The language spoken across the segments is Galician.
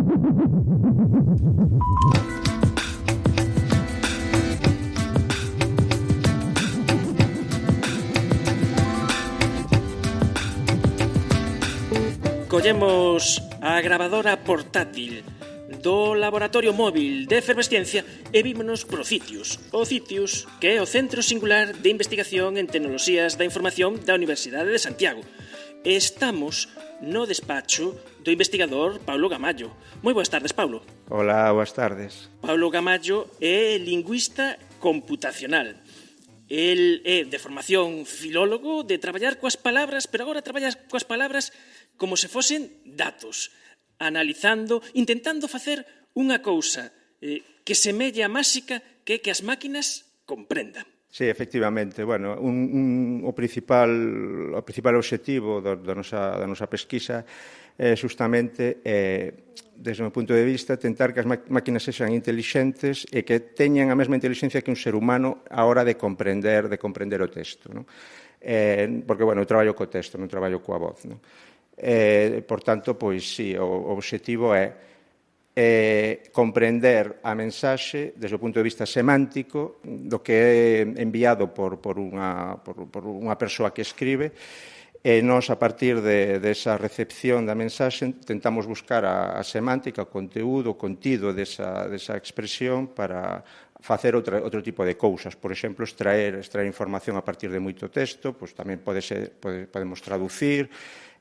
Collemos a gravadora portátil do Laboratorio Móvil de Efervesciencia e vímonos pro CITIUS. O CITIUS, que é o Centro Singular de Investigación en Tecnoloxías da Información da Universidade de Santiago. Estamos no despacho do investigador Paulo Gamallo. Moi boas tardes, Paulo. Hola, boas tardes. Paulo Gamallo é lingüista computacional. El é de formación filólogo, de traballar coas palabras, pero agora traballa coas palabras como se fosen datos, analizando, intentando facer unha cousa que semella máxica, que é que as máquinas comprendan. Sí, efectivamente. Bueno, o principal obxectivo da nosa pesquisa é justamente, desde o meu punto de vista, tentar que as máquinas sexan intelixentes e que teñan a mesma inteligencia que un ser humano a hora de comprender o texto, non? Porque, bueno, eu traballo co texto, non traballo coa voz, non? Por tanto, pois, sí, o obxectivo é comprender a mensaxe desde o punto de vista semántico do que é enviado por unha persoa que escribe, e nós, a partir desa recepción da mensaxe, tentamos buscar a semántica, o conteúdo, o contido desa expresión para facer outro tipo de cousas. Por exemplo, extraer información a partir de moito texto, pois tamén podemos traducir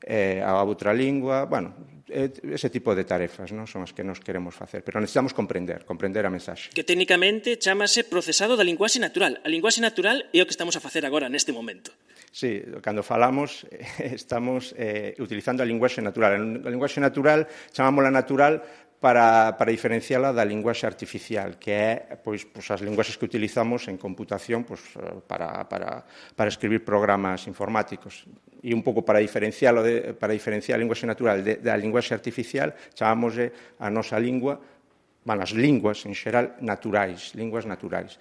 a outra lingua, bueno, ese tipo de tarefas, non? Son as que nos queremos facer, pero necesitamos comprender a mensaxe. Que técnicamente chamase procesado da linguaxe natural. A linguaxe natural é o que estamos a facer agora neste momento. Sí, cando falamos estamos utilizando a linguaxe natural. A linguaxe natural chamámola natural para diferenciala da linguaxe artificial, que é pois as linguaxes que utilizamos en computación para escribir programas informáticos. E un pouco para diferenciar a linguaxe natural da linguaxe artificial, chamámoslle a nosa lingua, as linguas en xeral naturais, linguas naturais.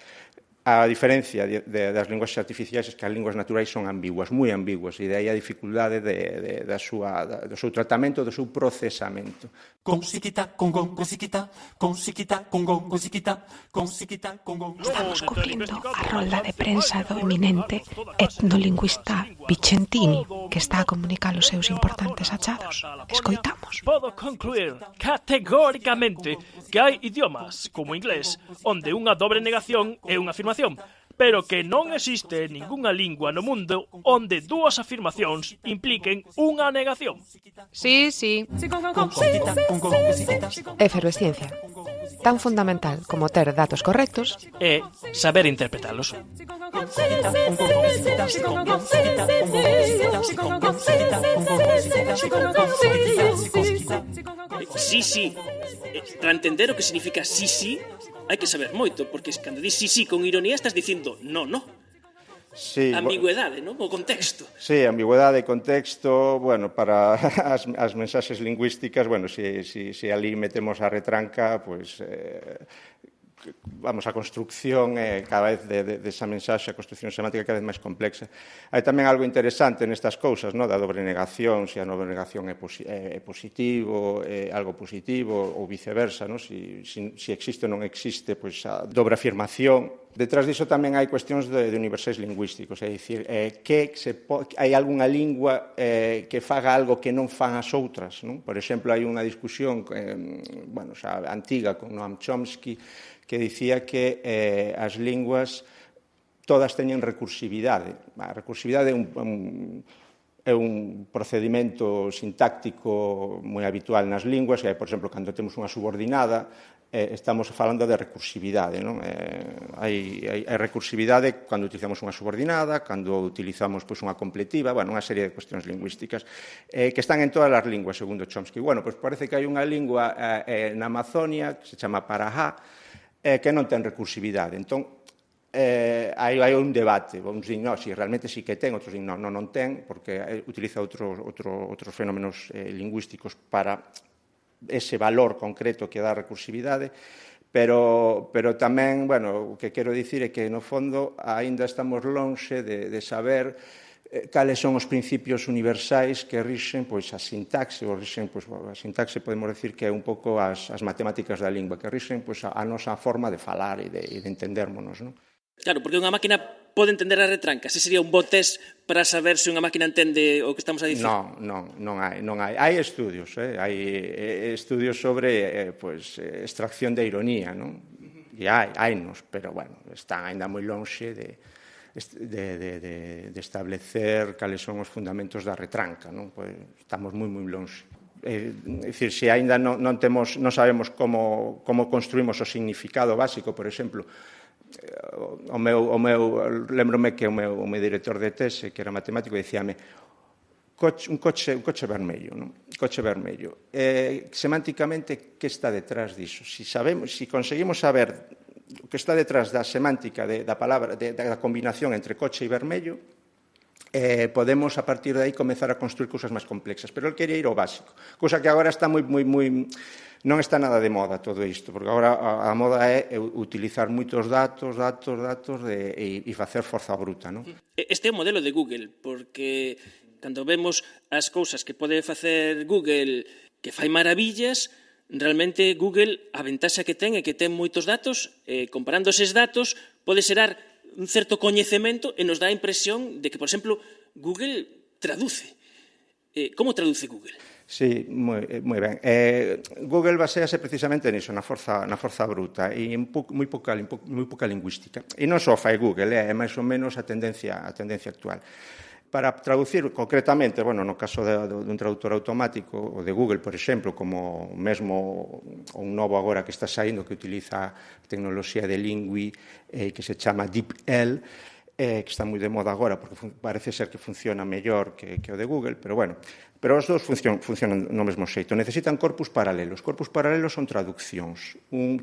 A diferencia das linguaxes artificiais é que as linguas naturais son ambiguas, moi ambiguas, e de aí a dificultade do seu tratamento, do seu procesamento. Estamos cubrindo a rolda de prensa do eminente etnolingüista Vicentini, que está a comunicar os seus importantes achados. Escoitamos. Podo concluir categóricamente que hai idiomas, como o inglés, onde unha dobre negación é unha afirmación, pero que non existe ningunha lingua no mundo onde dúas afirmacións impliquen unha negación. Sí. Efervesciencia. Tan fundamental como ter datos correctos É saber interpretalos. Sí. Para entender o que significa sí, hai que saber moito, porque cando dis sí con ironía estás dicindo no. Sí, ambigüedade, non? O contexto. Sí, ambigüedade e contexto, bueno, para as mensaxes lingüísticas, bueno, se ali metemos a retranca, pois a construcción cada vez desa mensaxe, a construcción semántica cada vez máis complexa. Hai tamén algo interesante nestas cousas, da dobre negación, se a dobre negación é positivo, é algo positivo ou viceversa, se existe ou non existe pois a dobre afirmación. Detrás diso tamén hai cuestións de universais lingüísticos, é dicir, hai algunha lingua que faga algo que non fan as outras, non? Por exemplo, hai unha discusión xa antiga con Noam Chomsky que dicía que as linguas todas teñen recursividade. A recursividade é un procedimento sintáctico moi habitual nas linguas, e, por exemplo, cando temos unha subordinada, estamos falando de recursividade, non? Hai recursividade cando utilizamos unha subordinada, cando utilizamos unha completiva, unha serie de cuestións lingüísticas que están en todas as linguas, segundo Chomsky. Pois parece que hai unha lingua na Amazonia que se chama Parajá, que non ten recursividade. Entón, hai un debate. Uns din, si realmente sí que ten, outros din, non ten, porque utiliza outros fenómenos lingüísticos para ese valor concreto que dá a recursividade, pero tamén, o que quero dicir é que, no fondo, aínda estamos lonxe de saber cales son os principios universais que rixen pois a sintaxe, ou rixen, pois, a sintaxe podemos decir que é un pouco as matemáticas da lingua, que rixen pois a nosa forma de falar e de entendérmonos, non? Claro, porque unha máquina pode entender a retranca. Ese sería un bo test para saber se unha máquina entende o que estamos a dicir. Non hai. Hai estudios, hai estudios sobre extracción de ironía, non? E hainos, pero, bueno, están ainda moi lonxe de establecer cales son os fundamentos da retranca, non? Pues estamos moi lonxe. É dicir, se aínda non sabemos como construímos o significado básico, por exemplo, lembrome que o meu director de tese, que era matemático, dicíame un coche vermello, non? Coche vermello. Semánticamente, que está detrás diso? Si conseguimos saber o que está detrás da semántica da palabra, da combinación entre coche e vermello, podemos, a partir de aí, comezar a construir cousas máis complexas. Pero el quería ir ao básico. Cousa que agora está moi... Non está nada de moda todo isto, porque agora a moda é utilizar moitos datos e facer forza bruta, non? Este é o modelo de Google, porque cando vemos as cousas que pode facer Google que fai maravillas, realmente Google, a ventaxa que ten é que ten moitos datos, comparando eses datos, pode xerar un certo coñecemento e nos dá a impresión de que, por exemplo, Google traduce. Como traduce Google? Sí, moi ben. Google basease precisamente niso, na forza bruta e moi pouca lingüística. E non só fai Google, é máis ou menos a tendencia actual. Para traducir concretamente, no caso dun traductor automático, o de Google, por exemplo, como mesmo un novo agora que está saindo que utiliza a tecnoloxía de Lingui que se chama DeepL, que está moi de moda agora porque parece ser que funciona mellor que o de Google, pero os dous funcionan no mesmo xeito. Necesitan corpus paralelos. Corpus paralelos son traduccións,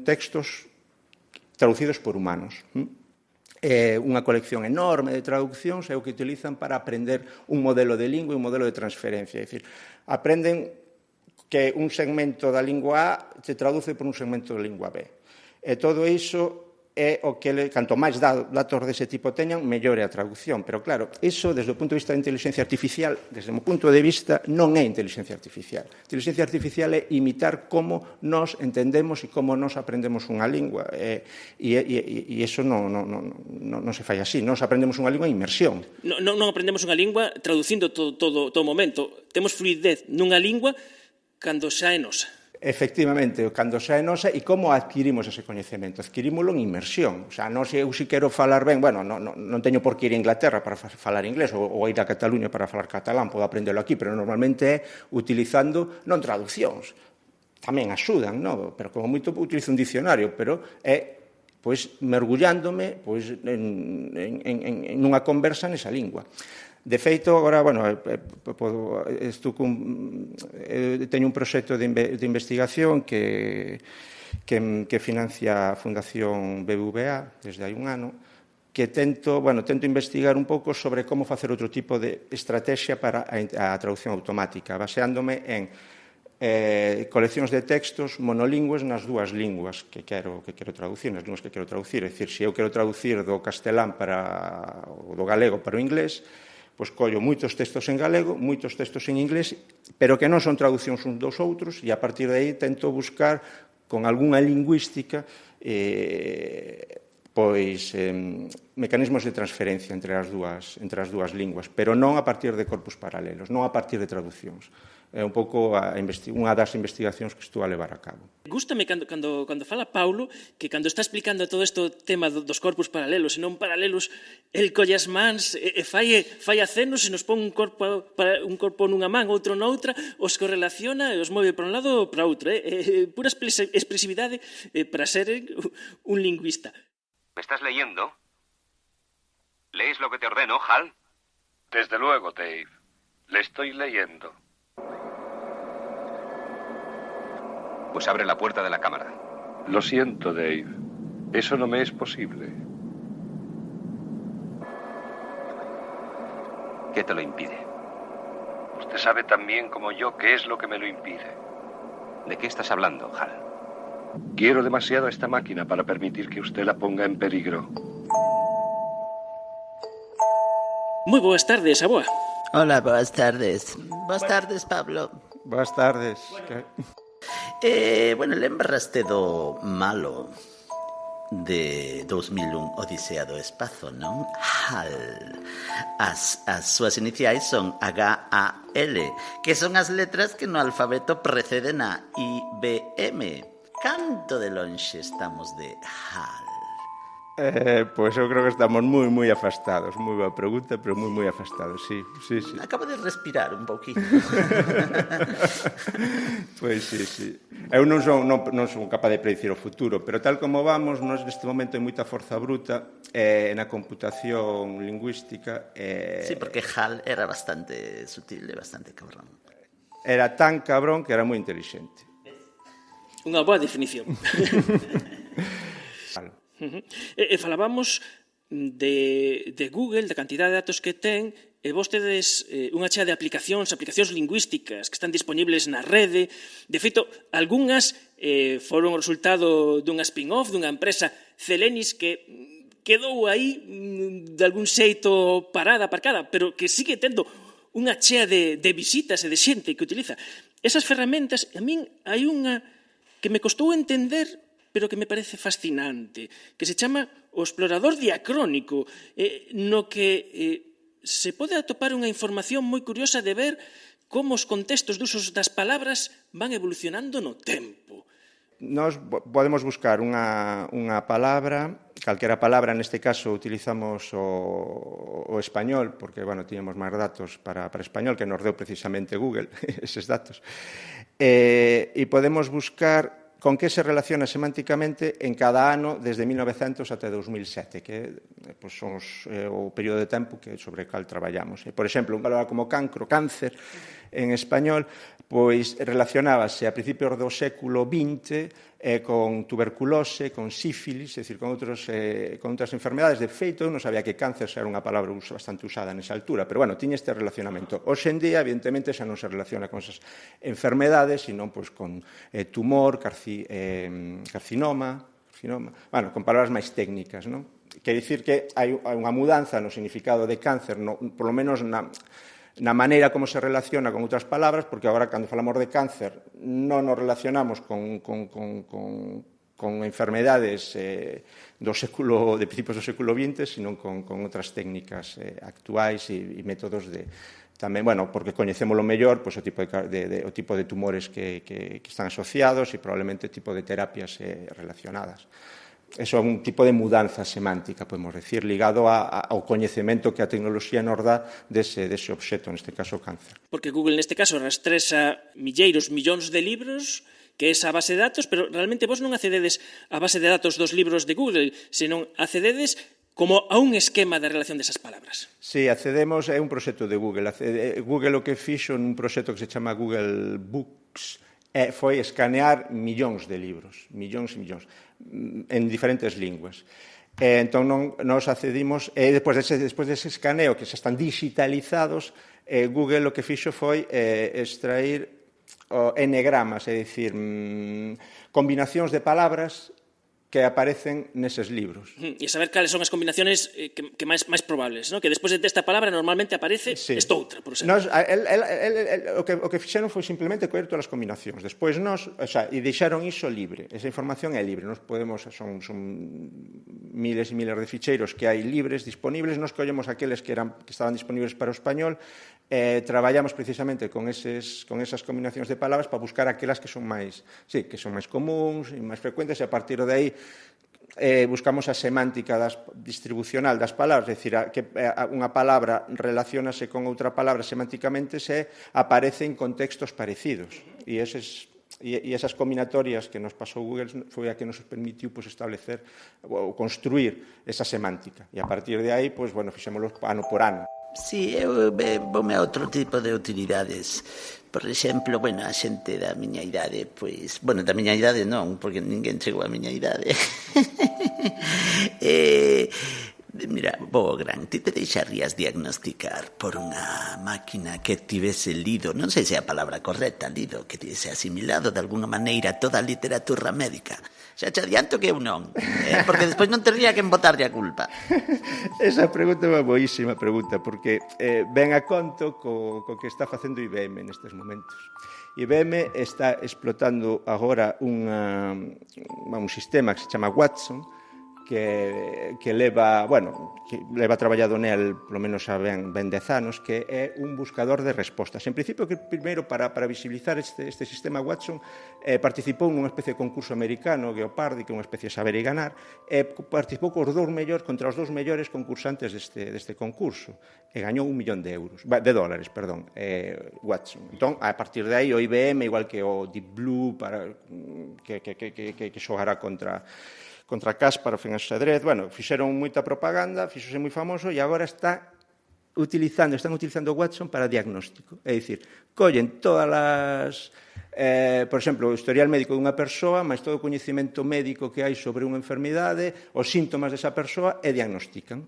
textos traducidos por humanos. Unha colección enorme de traduccións é o que utilizan para aprender un modelo de lingua e un modelo de transferencia. É dicir, aprenden que un segmento da lingua A se traduce por un segmento da lingua B. E todo iso é o que, canto máis datos dese tipo teñan, mellor é a traducción. Pero, claro, iso, desde o punto de vista da inteligencia artificial, desde o meu punto de vista, non é inteligencia artificial. Inteligencia artificial é imitar como nos entendemos e como nos aprendemos unha lingua. E iso non se fai así. Nos aprendemos unha lingua en inmersión. Non aprendemos unha lingua traducindo todo o momento. Temos fluidez nunha lingua cando xa é nosa. Efectivamente, cando xa é nosa, e como adquirimos ese coñecemento? Adquirímolo en inmersión. O sea, non se eu si quero falar ben, non teño por que ir a Inglaterra para falar inglés ou ir a Cataluña para falar catalán, podo aprendelo aquí, pero normalmente é utilizando non traduccións. Tamén axudan, non? Pero como moito utilizo un diccionario, pero é mergullándome en unha conversa nesa lingua. De feito, agora, teño un proxecto de investigación que financia a Fundación BBVA desde hai un ano, que tento investigar un pouco sobre como facer outro tipo de estrategia para a traducción automática, baseándome en coleccións de textos monolingües nas dúas linguas que quero traducir, nas linguas que quero traducir. É dicir, se eu quero traducir do castelán ou do galego para o inglés, pois collo moitos textos en galego, moitos textos en inglés, pero que non son traduccións uns dos outros, e a partir de aí tento buscar con algunha lingüística mecanismos de transferencia entre as dúas linguas, pero non a partir de corpus paralelos, non a partir de traduccións. É un pouco unha das investigacións que estou a levar a cabo. Gústame cando fala Paulo que cando está explicando todo este tema dos corpus paralelos e non paralelos, el colle as mans e fai acenos e nos pon un corpo nunha man, outro noutra, os correlaciona e os move para un lado ou para outro. Pura expresividade para ser un lingüista. ¿Me estás leyendo? ¿Lees lo que te ordeno, Hal? Desde luego, Dave. Le estoy leyendo. Pues abre la puerta de la cámara. Lo siento, Dave. Eso no me es posible. ¿Qué te lo impide? Usted sabe tan bien como yo qué es lo que me lo impide. ¿De qué estás hablando, Hal? Quiero demasiado esta máquina para permitir que usted la ponga en peligro. Moi boas tardes, aboa. Hola, boas tardes. Boas tardes, Pablo. Boas tardes. Bueno, lembraste do malo de 2001 Odisea do Espazo, non? HAL. As súas iniciais son HAL, que son as letras que no alfabeto preceden a IBM. Canto de lonxe estamos de HAL? Pois eu creo que estamos moi afastados. Moi boa pregunta, pero moi afastados, sí. Acabo de respirar un pouquinho. Pois sí. Eu non son capaz de predicir o futuro, pero tal como vamos, nós neste momento hai moita forza bruta na computación lingüística. Sí, porque HAL era bastante sutil e bastante cabrón. Era tan cabrón que era moi inteligente. Unha boa definición. E falábamos de Google, da cantidad de datos que ten, e vos tedes unha chea de aplicacións lingüísticas que están disponibles na rede. De feito, algunhas foron o resultado dunha spin-off, dunha empresa Celenis que quedou aí de algún xeito parada, aparcada, pero que sigue tendo unha chea de visitas e de xente que utiliza. Esas ferramentas, a min hai unha que me costou entender, pero que me parece fascinante, que se chama o explorador diacrónico, no que se pode atopar unha información moi curiosa de ver como os contextos de usos das palabras van evolucionando no tempo. Nós podemos buscar unha palabra, calquera palabra, neste caso utilizamos o español, porque, bueno, tiñamos máis datos para español, que nos deu precisamente Google, eses datos, e podemos buscar con que se relaciona semánticamente en cada ano desde 1900 até 2007, que son o período de tempo sobre o cal traballamos. Por exemplo, unha palabra como cancro, cáncer, en español, pois relacionábase a principios do século XX con tuberculose, con sífilis, é dicir, con outras enfermedades. De feito, eu non sabía que cáncer era unha palabra bastante usada nesa altura, pero, bueno, tiña este relacionamento. Hoxe en día, evidentemente, xa non se relaciona con esas enfermedades, sino con tumor, carcinoma, bueno, con palabras máis técnicas, non? Quer dicir que hai unha mudanza no significado de cáncer, por lo menos na maneira como se relaciona con outras palabras, porque agora, cando falamos de cáncer, non nos relacionamos con enfermedades de principios do século XX, sino con outras técnicas actuais e métodos de tamén, bueno, porque coñecémolo mellor, pois o tipo de tumores que están asociados e probablemente o tipo de terapias relacionadas. Eso é un tipo de mudanza semántica, podemos decir, ligado ao coñecemento que a tecnoloxía nos dá dese obxecto, neste caso o cáncer. Porque Google, neste caso, rastresa millóns de libros, que é esa base de datos, pero realmente vos non accededes á base de datos dos libros de Google, senón accededes como a un esquema de relación desas palabras. Sí, accedemos, é un proxecto de Google. Google o que fixo nun proxecto que se chama Google Books foi escanear millóns de libros, millóns e millóns, en diferentes linguas. Entón, nos accedimos, e despois dese escaneo, que xa están digitalizados, Google o que fixo foi extrair enegramas, é dicir, combinacións de palabras que aparecen neses libros. E saber cales son as combinaciones que máis probables, ¿no? Que despois desta palabra normalmente aparece esta outra, por exemplo. O que fixeron foi simplemente coller todas as combinacións. Despois e deixaron iso libre. Esa información é libre. Nos podemos, son miles e miles de ficheiros que hai libres, disponibles. Nos collemos aqueles que estaban disponibles para o español. Traballamos precisamente con esas combinacións de palabras para buscar aquelas que son máis comuns e máis frecuentes, e a partir de aí buscamos a semántica distribucional das palabras, é dicir, que unha palabra relaciónase con outra palabra semánticamente se aparece en contextos parecidos. E esas combinatorias que nos pasou Google foi a que nos permitiu establecer ou construir esa semántica. E a partir de aí, fixémoslo ano por ano. Si, eu voume a outro tipo de utilidades. Por exemplo, a xente da miña idade, da miña idade non, porque ninguén chegou a miña idade. Mira, Bogran, ti te deixarías diagnosticar por unha máquina que tivese lido, non sei se é a palabra correcta, lido, que tivese asimilado de alguna maneira toda a literatura médica. Xa te adianto que eu non, porque despois non tería que botarlle a culpa. Esa pregunta é unha boísima pregunta, porque ven a conto co que está facendo IBM nestes momentos. IBM está explotando agora un sistema que se chama Watson, que leva traballado nel polo menos a ben 10 anos, que é un buscador de respostas. En principio, que primeiro, para visibilizar este sistema Watson, participou nunha especie de concurso americano, Geopardy, que é unha especie de saber e ganar, participou contra os dous mellores concursantes deste concurso, e gañou $1 millón de dólares, Watson. Entón, a partir de aí, o IBM, igual que o Deep Blue, que xogará contra Kasparov en xadrez, fixeron moita propaganda, fixose moi famoso, e agora están utilizando Watson para diagnóstico. É dicir, collen todas as, por exemplo, o historial médico dunha persoa, máis todo o coñecemento médico que hai sobre unha enfermidade, os síntomas desa persoa, e diagnostican.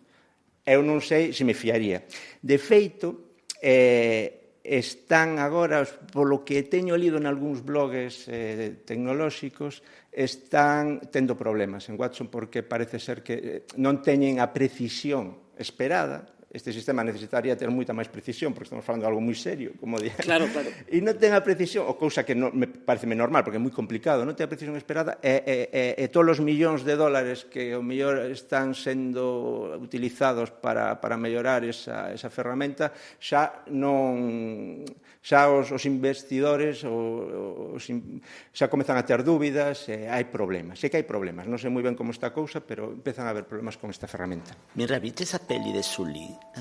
Eu non sei se me fiaría. De feito, están agora, polo que teño lido en algúns blogs tecnolóxicos, están tendo problemas en Watson porque parece ser que non teñen a precisión esperada. Este sistema necesitaría ter moita máis precisión, porque estamos falando de algo moi serio, como día. Claro. E non ten a precisión, ou cousa que me parece normal, porque é moi complicado, non ten a precisión esperada, e todos os millóns de dólares que ao mellor están sendo utilizados para mellorar esa ferramenta, xa os investidores xa comezan a ter dúbidas, hai problemas. Sei que hai problemas, non sei moi ben como está a cousa, pero empezan a haber problemas con esta ferramenta. Mira, viste esa peli de Sully? A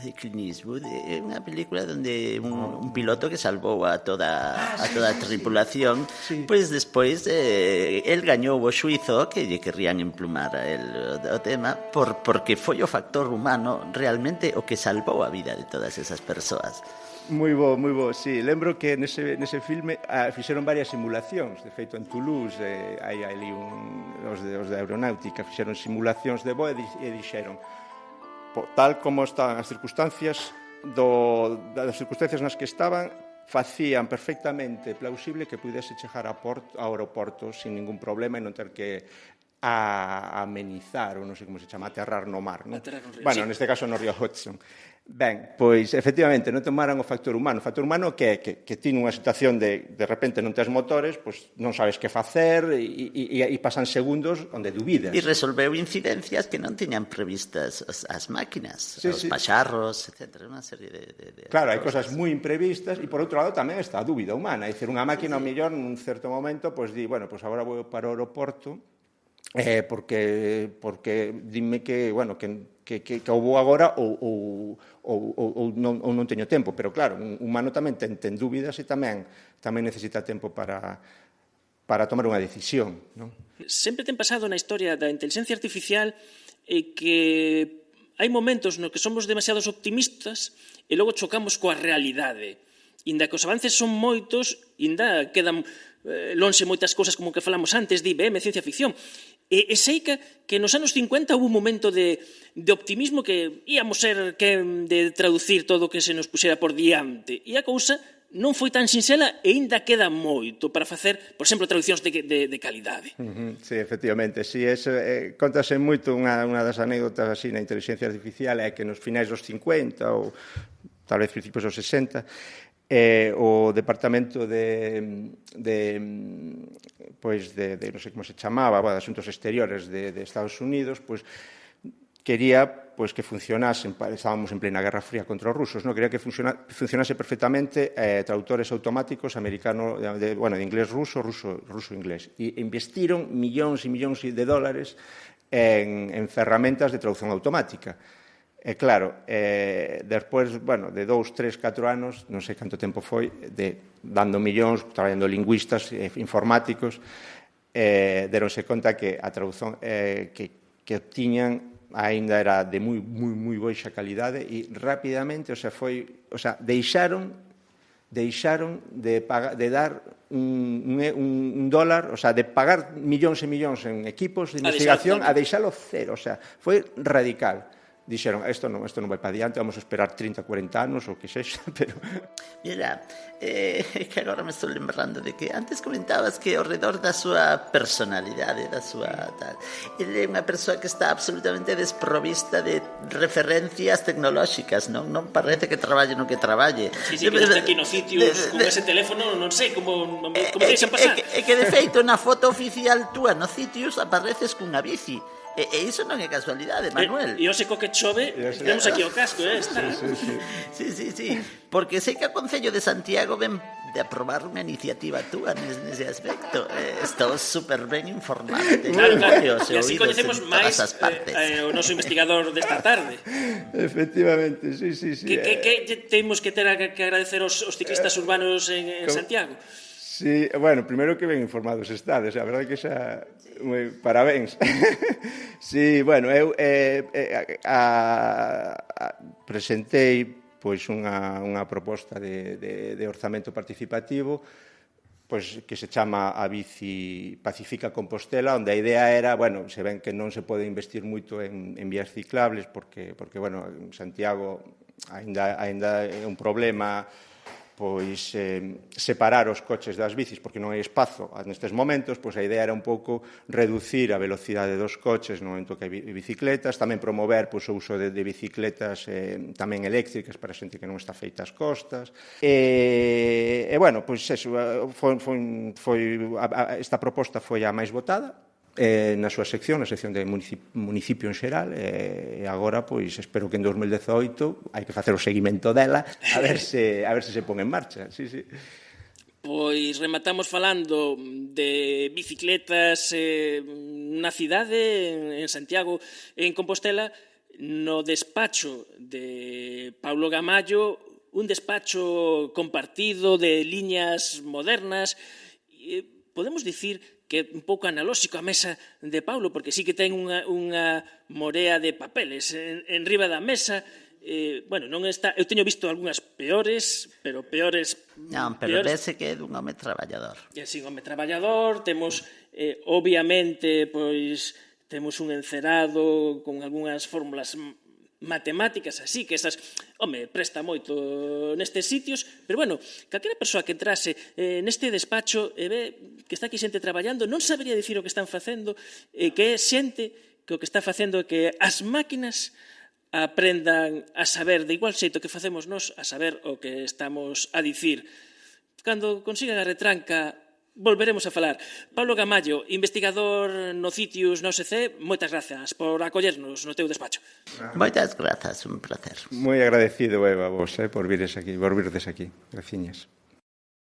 de Clint Eastwood, é unha película donde un piloto que salvou a toda a tripulación, pois despois el gañou o xuizo que lle querrían emplumar o tema porque foi o factor humano realmente o que salvou a vida de todas esas persoas. Moi bo, sí. Lembro que nese filme fixeron varias simulacións. De feito, en Toulouse hai ali os de aeronáutica fixeron simulacións de voo e dixeron, tal como están as circunstancias nas que estaban, facían perfectamente plausible que pudese chegar ao aeroporto sin ningún problema e non ter que amenizar, ou non sei como se chama, aterrar no mar, non? Neste caso no río Hudson. Ben, pois, efectivamente, non tomaran o factor humano. O factor humano que ti nunha situación de repente non tes motores, pois non sabes que facer e pasan segundos onde dubidas. E resolveu incidencias que non tiñan previstas as máquinas, os pacharros, etc. Unha serie de claro, hai cosas moi imprevistas e, por outro lado, tamén está a dúbida humana. É dicir, unha máquina, ao mellor, nun certo momento, pois di, agora vou para o aeroporto porque dime que vou agora ou non teño tempo, pero claro, un humano tamén ten dúbidas e tamén necesita tempo para tomar unha decisión, non? Sempre ten pasado na historia da inteligencia artificial que hai momentos no que somos demasiados optimistas e logo chocamos coa realidade. Inda que os avances son moitos, inda quedan lonxe moitas cousas como que falamos antes de IBM, ciencia ficción. E sei que nos anos 50 hubo un momento de optimismo que íamos ser quen de traducir todo o que se nos puxera por diante. E a cousa non foi tan sinxela e ainda queda moito para facer, por exemplo, traduccións de calidade. Sí, efectivamente. Sí, contase moito unha das anécdotas así na inteligencia artificial é que nos finais dos 50 ou tal vez principios dos 60 o departamento de non sei como se chamaba, de asuntos exteriores de Estados Unidos, quería que funcionasen, estábamos en plena Guerra Fría contra os rusos, quería que funcionase perfectamente traductores automáticos americano, de inglés ruso, ruso-inglés. E investiron millóns e millóns de dólares en ferramentas de traducción automática. E claro, despois, de 2, 3, 4 anos, non sei canto tempo foi, dando millóns, traballando lingüistas, informáticos, deronse conta que a traducción que tiñan aínda era de moi boixa calidade e rapidamente, deixaron deixaron de dar un dólar, o sea, de pagar millóns e millóns en equipos de investigación a deixalo cero, o sea, foi radical. Dixeron, isto non vai para diante, vamos a esperar 30, 40 anos ou que sexa, pero... Mira, que agora me estou lembrando de que antes comentabas que ao redor da súa personalidade, da súa tal, ele é unha persoa que está absolutamente desprovista de referencias tecnolóxicas, non parece que traballe no que traballe. Sí, que está aquí no sitios con ese teléfono, non sei como deixan pasar. É que de feito na foto oficial túa no Citius apareces cunha bici. E iso non é casualidade, Manuel. E hoxe co que chove, temos aquí o casco, está. Sí. Porque sei que o Concello de Santiago ven de aprobar unha iniciativa túa nese aspecto. Estou super ben informado. Claro. E así coñecemos máis o noso investigador desta tarde. Efectivamente, sí. Que temos que ter que agradecer aos ciclistas urbanos en Santiago? Sí, bueno, primeiro que ben informados estades, a verdade que xa parabéns. Sí, bueno, eu presentei pois unha proposta de orzamento participativo pois que se chama a Bici Pacífica Compostela, onde a idea era, bueno, se ven que non se pode investir moito en vías ciclables porque bueno, en Santiago aínda é un problema pois separar os coches das bicis porque non hai espazo nestes momentos, pois a idea era un pouco reducir a velocidade dos coches no momento que hai bicicletas, tamén promover pois, o uso de bicicletas tamén eléctricas para a xente que non está feita as costas bueno, pois eso esta proposta foi a máis votada na súa sección, na sección de municipio en xeral, e agora, pois, espero que en 2018 hai que facer o seguimento dela, a ver se pon en marcha, sí. Pois rematamos falando de bicicletas na cidade, en Santiago, en Compostela, no despacho de Paulo Gamallo, un despacho compartido de liñas modernas, podemos dicir que é un pouco analóxico a mesa de Paulo, porque sí que ten unha morea de papeles en riba da mesa. Bueno, non está, eu teño visto algunhas peores, pero peores... Non, pero vese que é dun home traballador. Sí, un home traballador, temos, obviamente, pois, temos un encerado con algunhas fórmulas matemáticas así, que esas, presta moito nestes sitios, pero bueno, calquera persoa que entrase neste despacho e ve que está aquí xente traballando, non sabería dicir o que están facendo, que é xente que o que está facendo é que as máquinas aprendan a saber, de igual xeito que facemos nós, a saber o que estamos a dicir. Cando consigan a retranca, volveremos a falar. Paulo Gamallo, investigador no Citius na OSC, moitas grazas por acollernos no teu despacho. Moitas grazas, un placer. Moi agradecido, Eva, vos, por virdes aquí. Graciñas.